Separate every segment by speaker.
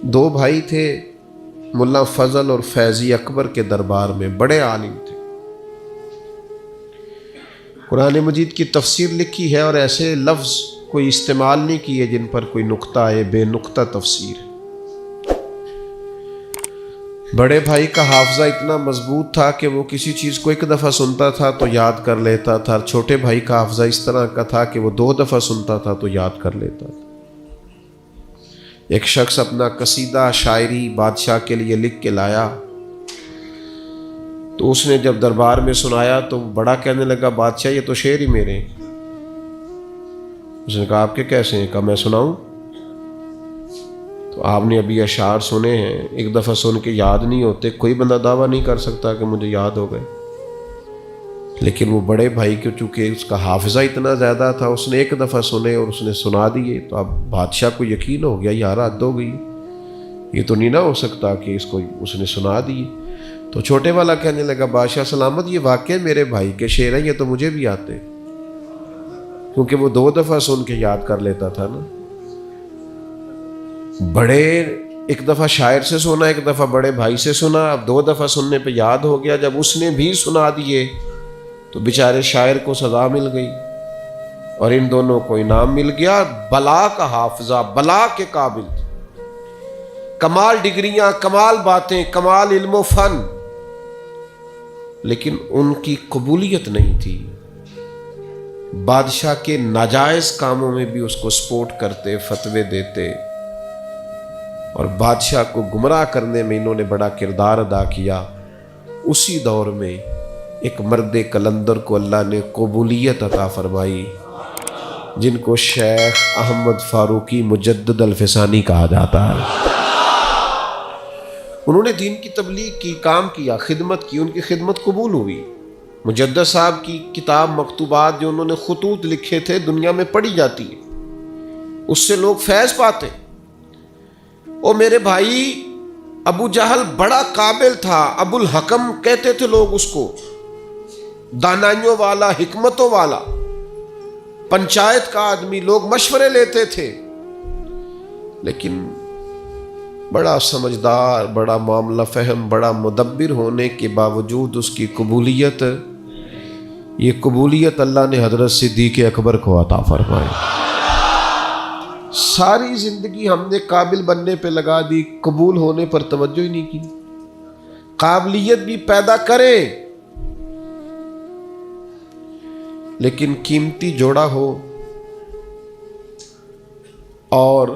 Speaker 1: دو بھائی تھے ملا فضل اور فیضی اکبر کے دربار میں، بڑے عالم تھے۔ قرآن مجید کی تفسیر لکھی ہے اور ایسے لفظ کوئی استعمال نہیں کیے جن پر کوئی نقطہ آئے، بے نقطہ تفسیر۔ بڑے بھائی کا حافظہ اتنا مضبوط تھا کہ وہ کسی چیز کو ایک دفعہ سنتا تھا تو یاد کر لیتا تھا، اور چھوٹے بھائی کا حافظہ اس طرح کا تھا کہ وہ 2 دفعہ سنتا تھا تو یاد کر لیتا تھا۔ ایک شخص اپنا قصیدہ شاعری بادشاہ کے لیے لکھ کے لایا تو اس نے جب دربار میں سنایا تو بڑا کہنے لگا، بادشاہ یہ تو شعر ہی میرے ہیں۔ اس نے کہا آپ کے کیسے ہیں؟ کہا میں سناؤں؟ تو آپ نے ابھی اشعار سنے ہیں، ایک دفعہ سن کے یاد نہیں ہوتے، کوئی بندہ دعویٰ نہیں کر سکتا کہ مجھے یاد ہو گئے۔ لیکن وہ بڑے بھائی کو چونکہ اس کا حافظہ اتنا زیادہ تھا، اس نے ایک دفعہ سنے اور اس نے سنا دیے، تو اب بادشاہ کو یقین ہو گیا یار حد ہو گئی، یہ تو نہیں نہ ہو سکتا کہ اس کو اس نے سنا دیے۔ تو چھوٹے والا کہنے لگا، بادشاہ سلامت یہ واقعی میرے بھائی کے شعر ہیں، یہ تو مجھے بھی آتے، کیونکہ وہ 2 دفعہ سن کے یاد کر لیتا تھا نا۔ بڑے ایک دفعہ شاعر سے سنا، ایک دفعہ بڑے بھائی سے سنا، اب 2 دفعہ سننے پہ یاد ہو گیا۔ جب اس نے بھی سنا دیے تو بیچارے شاعر کو سزا مل گئی اور ان دونوں کو انعام مل گیا۔ بلا کا حافظہ، بلا کے قابل، کمال ڈگریاں، کمال باتیں، کمال علم و فن، لیکن ان کی قبولیت نہیں تھی۔ بادشاہ کے ناجائز کاموں میں بھی اس کو سپورٹ کرتے، فتوے دیتے، اور بادشاہ کو گمراہ کرنے میں انہوں نے بڑا کردار ادا کیا۔ اسی دور میں ایک مرد کلندر کو اللہ نے قبولیت عطا فرمائی، جن کو شیخ احمد فاروقی مجدد الفسانی کہا جاتا ہے۔ انہوں نے دین کی تبلیغ کی، کام کیا، خدمت کی، ان کی خدمت قبول ہوئی۔ مجدد صاحب کی کتاب مکتوبات جو انہوں نے خطوط لکھے تھے دنیا میں پڑھی جاتی ہے، اس سے لوگ فیض پاتے۔ او میرے بھائی، ابو جہل بڑا قابل تھا، ابو الحکم کہتے تھے لوگ اس کو، دانائیوں والا، حکمتوں والا، پنچایت کا آدمی، لوگ مشورے لیتے تھے، لیکن بڑا سمجھدار، بڑا معاملہ فہم، بڑا مدبر ہونے کے باوجود اس کی قبولیت، یہ قبولیت اللہ نے حضرت صدیق اکبر کو عطا فرمائی۔ ساری زندگی ہم نے قابل بننے پہ لگا دی، قبول ہونے پر توجہ ہی نہیں کی۔ قابلیت بھی پیدا کرے لیکن قیمتی جوڑا ہو اور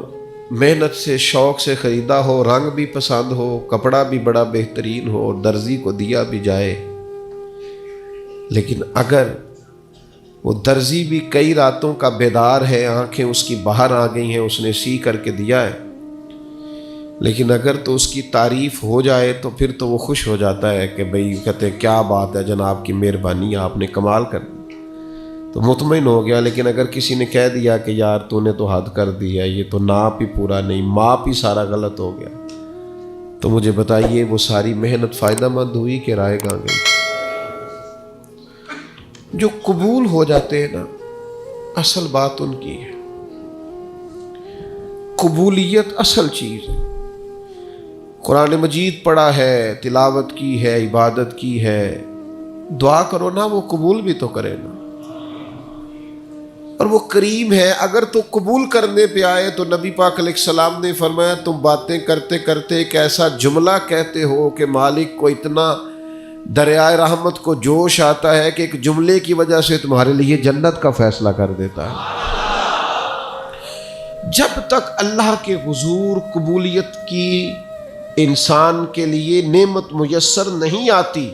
Speaker 1: محنت سے، شوق سے خریدا ہو، رنگ بھی پسند ہو، کپڑا بھی بڑا بہترین ہو اور درزی کو دیا بھی جائے، لیکن اگر وہ درزی بھی کئی راتوں کا بیدار ہے، آنکھیں اس کی باہر آ گئی ہیں، اس نے سی کر کے دیا ہے، لیکن اگر تو اس کی تعریف ہو جائے تو پھر تو وہ خوش ہو جاتا ہے کہ بھئی کہتے ہیں کیا بات ہے جناب کی مہربانی، آپ نے کمال کر دی، تو مطمئن ہو گیا۔ لیکن اگر کسی نے کہہ دیا کہ یار تو نے تو حد کر دی ہے، یہ تو ناپ ہی پورا نہیں، ماپ ہی سارا غلط ہو گیا، تو مجھے بتائیے وہ ساری محنت فائدہ مند ہوئی کہ رائے کہاں گئی؟ جو قبول ہو جاتے ہیں نا، اصل بات ان کی ہے، قبولیت اصل چیز ہے۔ قرآن مجید پڑھا ہے، تلاوت کی ہے، عبادت کی ہے، دعا کرو نا، وہ قبول بھی تو کرے نا، اور وہ کریم ہے۔ اگر تو قبول کرنے پہ آئے تو نبی پاک علیہ السلام نے فرمایا تم باتیں کرتے کرتے ایک ایسا جملہ کہتے ہو کہ مالک کو اتنا دریائے رحمت کو جوش آتا ہے کہ ایک جملے کی وجہ سے تمہارے لیے جنت کا فیصلہ کر دیتا ہے۔ جب تک اللہ کے حضور قبولیت کی انسان کے لیے نعمت میسر نہیں آتی،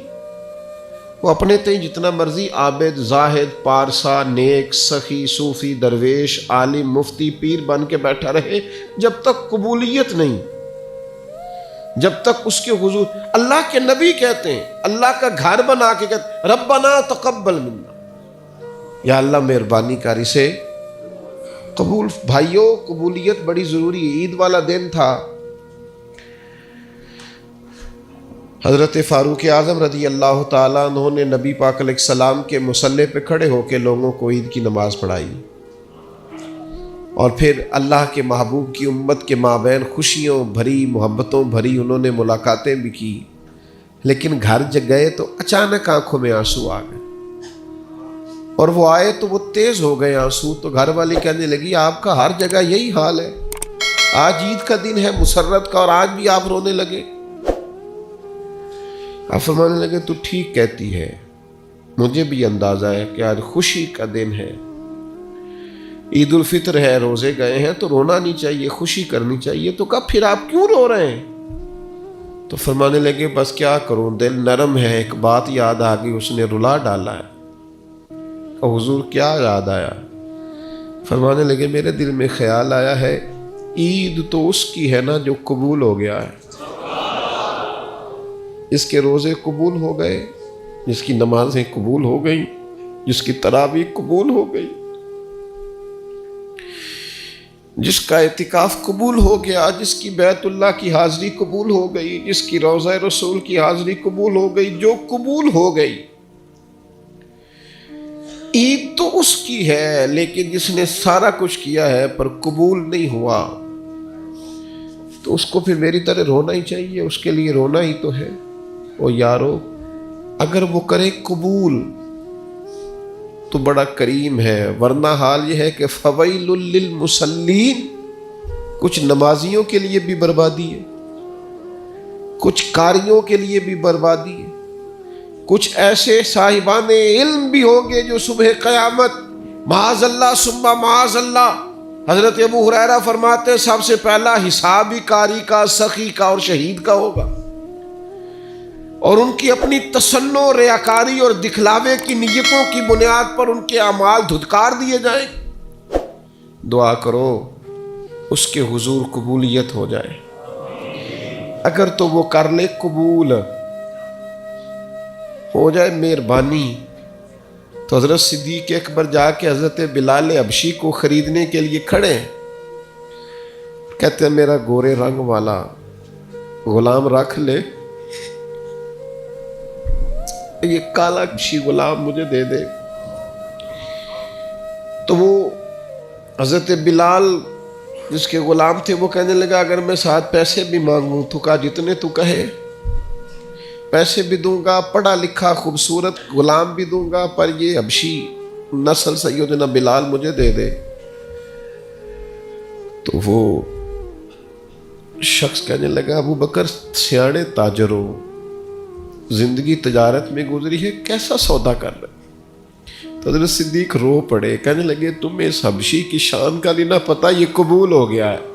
Speaker 1: وہ اپنے تئیں جتنا مرضی عابد، زاہد، پارسا، نیک، سخی، صوفی، درویش، عالم، مفتی، پیر بن کے بیٹھا رہے، جب تک قبولیت نہیں، جب تک اس کے حضور، اللہ کے نبی کہتے ہیں، اللہ کا گھر بنا کے کہتے ہیں ربنا تقبل منا، یا اللہ مہربانی کر اسے قبول۔ بھائیوں، قبولیت بڑی ضروری ہے۔ عید والا دن تھا، حضرت فاروق اعظم رضی اللہ تعالیٰ عنہ نے نبی پاک علیہ السلام کے مصلی پہ کھڑے ہو کے لوگوں کو عید کی نماز پڑھائی، اور پھر اللہ کے محبوب کی امت کے مابین خوشیوں بھری محبتوں بھری انہوں نے ملاقاتیں بھی کی، لیکن گھر جب گئے تو اچانک آنکھوں میں آنسو آ گئے، اور وہ آئے تو وہ تیز ہو گئے آنسو۔ تو گھر والی کہنے لگی آپ کا ہر جگہ یہی حال ہے، آج عید کا دن ہے مسرت کا اور آج بھی آپ رونے لگے۔ آپ فرمانے لگے تو ٹھیک کہتی ہے، مجھے بھی اندازہ ہے کہ آج خوشی کا دن ہے، عید الفطر ہے، روزے گئے ہیں تو رونا نہیں چاہیے، خوشی کرنی چاہیے۔ تو کہا پھر آپ کیوں رو رہے ہیں؟ تو فرمانے لگے بس کیا کروں، دل نرم ہے، ایک بات یاد آ گئی، اس نے رلا ڈالا ہے۔ حضور کیا یاد آیا؟ فرمانے لگے میرے دل میں خیال آیا ہے عید تو اس کی ہے نا جو قبول ہو گیا ہے، جس کے روزے قبول ہو گئے، جس کی نمازیں قبول ہو گئی، جس کی تراویح قبول ہو گئی، جس کا اعتکاف قبول ہو گیا، جس کی بیت اللہ کی حاضری قبول ہو گئی، جس کی روضہ رسول کی حاضری قبول ہو گئی، جو قبول ہو گئی۔ عید تو اس کی ہے، لیکن جس نے سارا کچھ کیا ہے پر قبول نہیں ہوا، تو اس کو پھر میری طرح رونا ہی چاہیے، اس کے لیے رونا ہی تو ہے۔ او یارو، اگر وہ کرے قبول تو بڑا کریم ہے، ورنہ حال یہ ہے کہ فویل للمصلین، کچھ نمازیوں کے لیے بھی بربادی ہے، کچھ قاریوں کے لیے بھی بربادی ہے، کچھ ایسے صاحبان علم بھی ہوں گے جو صبح قیامت معاذ اللہ ثم معاذ اللہ، حضرت ابو ہریرہ فرماتے ہیں سب سے پہلا حساب ہی قاری کا، سخی کا اور شہید کا ہوگا، اور ان کی اپنی تصنع، ریاکاری اور دکھلاوے کی نیتوں کی بنیاد پر ان کے اعمال دھتکار دیے جائیں۔ دعا کرو اس کے حضور قبولیت ہو جائے، اگر تو وہ کر لے قبول ہو جائے مہربانی، تو حضرت صدیق اکبر جا کے حضرت بلال حبشی کو خریدنے کے لیے کھڑے ہیں، کہتے ہیں میرا گورے رنگ والا غلام رکھ لے، یہ کالا حبشی غلام مجھے دے دے۔ تو وہ حضرت بلال جس کے غلام تھے وہ کہنے لگا اگر میں ساتھ پیسے بھی مانگوں، تو کہا جتنے تو کہے، پیسے بھی دوں گا، پڑھا لکھا خوبصورت غلام بھی دوں گا، پر یہ حبشی نسل سیدنا بلال مجھے دے دے۔ تو وہ شخص کہنے لگا ابو بکر سیاڑے تاجر ہو، زندگی تجارت میں گزری ہے، کیسا سودا کر رہے؟ تو حضرت صدیق رو پڑے، کہنے لگے تمہیں اس حبشی کی شان کا نہیں نہ پتا، یہ قبول ہو گیا ہے۔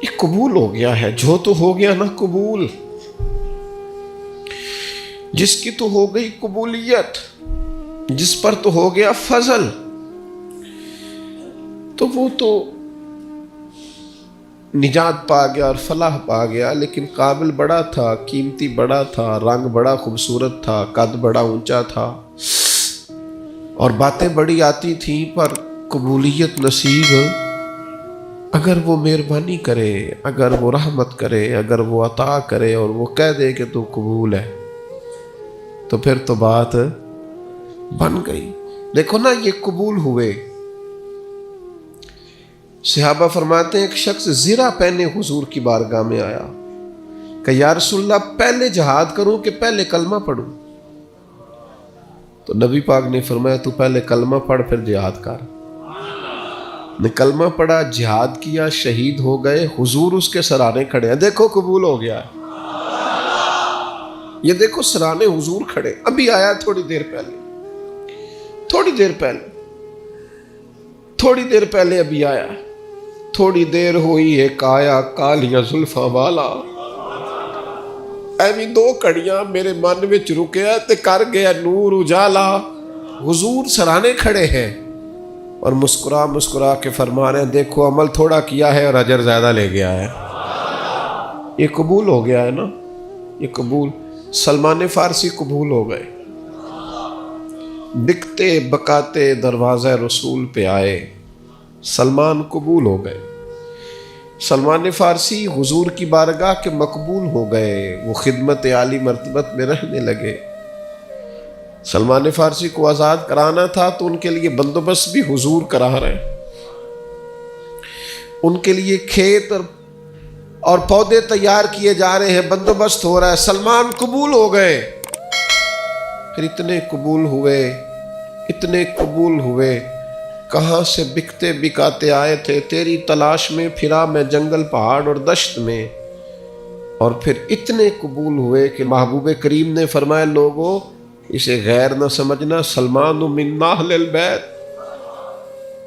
Speaker 1: یہ قبول ہو گیا ہے، جو تو ہو گیا نا قبول، جس کی تو ہو گئی قبولیت، جس پر تو ہو گیا فضل، تو وہ تو نجات پا گیا اور فلاح پا گیا۔ لیکن قابل بڑا تھا، قیمتی بڑا تھا، رنگ بڑا خوبصورت تھا، قد بڑا اونچا تھا، اور باتیں بڑی آتی تھیں، پر قبولیت نصیب اگر وہ مہربانی کرے، اگر وہ رحمت کرے، اگر وہ عطا کرے اور وہ کہہ دے کہ تو قبول ہے، تو پھر تو بات بن گئی۔ دیکھو نا یہ قبول ہوئے۔ صحابہ فرماتے ہیں ایک شخص زرہ پہنے حضور کی بارگاہ میں آیا کہ یا رسول اللہ پہلے جہاد کروں کہ پہلے کلمہ پڑھوں؟ تو نبی پاک نے فرمایا تو پہلے کلمہ پڑھ پھر جہاد کر۔ نے کلمہ پڑھا، جہاد کیا، شہید ہو گئے، حضور اس کے سرانے کھڑے ہیں، دیکھو قبول ہو گیا ہے۔ یہ دیکھو سرانے حضور کھڑے، ابھی آیا تھوڑی دیر پہلے ابھی آیا، تھوڑی دیر ہوئی ہے آیا کالیاں زلفاں والا، ایویں دو کڑیاں میرے من وچ رکیا تے کر گیا نور اجالا۔ حضور سرانے کھڑے ہیں اور مسکرا کے فرما رہے ہیں دیکھو عمل تھوڑا کیا ہے اور اجر زیادہ لے گیا ہے۔ یہ قبول ہو گیا ہے نا، یہ قبول۔ سلمان فارسی قبول ہو گئے، بکتے بکاتے دروازہ رسول پہ آئے، سلمان قبول ہو گئے۔ سلمان فارسی حضور کی بارگاہ کے مقبول ہو گئے، وہ خدمت عالی مرتبت میں رہنے لگے۔ سلمان فارسی کو آزاد کرانا تھا تو ان کے لیے بندوبست بھی حضور کرا رہے ہیں، ان کے لیے کھیت اور پودے تیار کیے جا رہے ہیں، بندوبست ہو رہا ہے۔ سلمان قبول ہو گئے، پھر اتنے قبول ہوئے، کہاں سے بکتے بکاتے آئے تھے، تیری تلاش میں پھرا میں جنگل پہاڑ اور دشت میں، اور پھر اتنے قبول ہوئے کہ محبوب کریم نے فرمایا لوگو اسے غیر نہ سمجھنا، سلمان من اہل البیت،